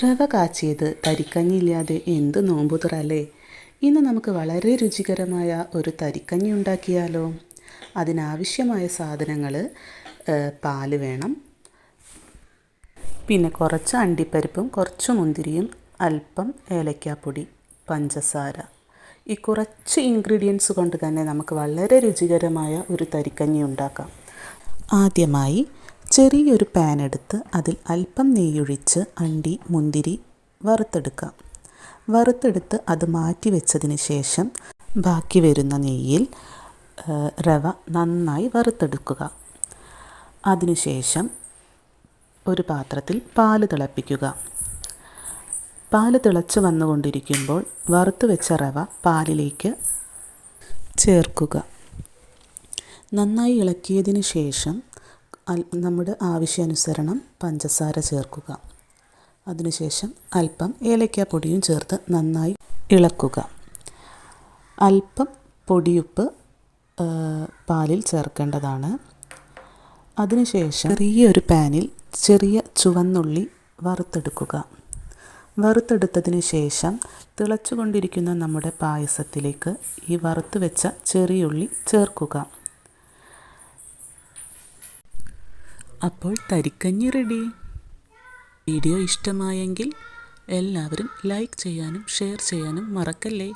റവ കാച്ചിയത് തരിക്കഞ്ഞിയില്ലാതെ എന്ത് നോമ്പുതുറ അല്ലേ. ഇന്ന് നമുക്ക് വളരെ രുചികരമായ ഒരു തരിക്കഞ്ഞി ഉണ്ടാക്കിയാലോ. അതിനാവശ്യമായ സാധനങ്ങൾ പാല് വേണം, പിന്നെ കുറച്ച് അണ്ടിപ്പരിപ്പും കുറച്ച് മുന്തിരിയും, അല്പം ഏലക്കാപ്പൊടി, പഞ്ചസാര. ഈ കുറച്ച് ഇൻഗ്രീഡിയൻസ് കൊണ്ട് തന്നെ നമുക്ക് വളരെ രുചികരമായ ഒരു തരിക്കഞ്ഞി ഉണ്ടാക്കാം. ആദ്യമായി ചെറിയൊരു പാൻ എടുത്ത് അതിൽ അല്പം നെയ്യൊഴിച്ച് അണ്ടി മുന്തിരി വറുത്തെടുത്ത് അത് മാറ്റി വെച്ചതിന് ശേഷം ബാക്കി വരുന്ന നെയ്യിൽ റവ നന്നായി വറുത്തെടുക്കുക. അതിനുശേഷം ഒരു പാത്രത്തിൽ പാല് തിളപ്പിക്കുക. പാല് തിളച്ച് വന്നുകൊണ്ടിരിക്കുമ്പോൾ വറുത്ത് വെച്ച റവ പാലിലേക്ക് ചേർക്കുക. നന്നായി ഇളക്കിയതിന് ശേഷം നമ്മുടെ ആവശ്യാനുസരണം പഞ്ചസാര ചേർക്കുക. അതിനുശേഷം അല്പം ഏലക്കാപ്പൊടിയും ചേർത്ത് നന്നായി ഇളക്കുക. അല്പം പൊടിയുപ്പ് പാലിൽ ചേർക്കേണ്ടതാണ്. അതിനുശേഷം ചെറിയൊരു പാനിൽ ചെറിയ ചുവന്നുള്ളി വറുത്തെടുക്കുക. വറുത്തെടുത്തതിന് ശേഷം തിളച്ചുകൊണ്ടിരിക്കുന്ന നമ്മുടെ പായസത്തിലേക്ക് ഈ വറുത്ത് വെച്ച ചെറിയുള്ളി ചേർക്കുക. അപ്പോൾ തരിക്കഞ്ഞി റെഡി. വീഡിയോ ഇഷ്ടമായെങ്കിൽ എല്ലാവരും ലൈക്ക് ചെയ്യാനും ഷെയർ ചെയ്യാനും മറക്കല്ലേ.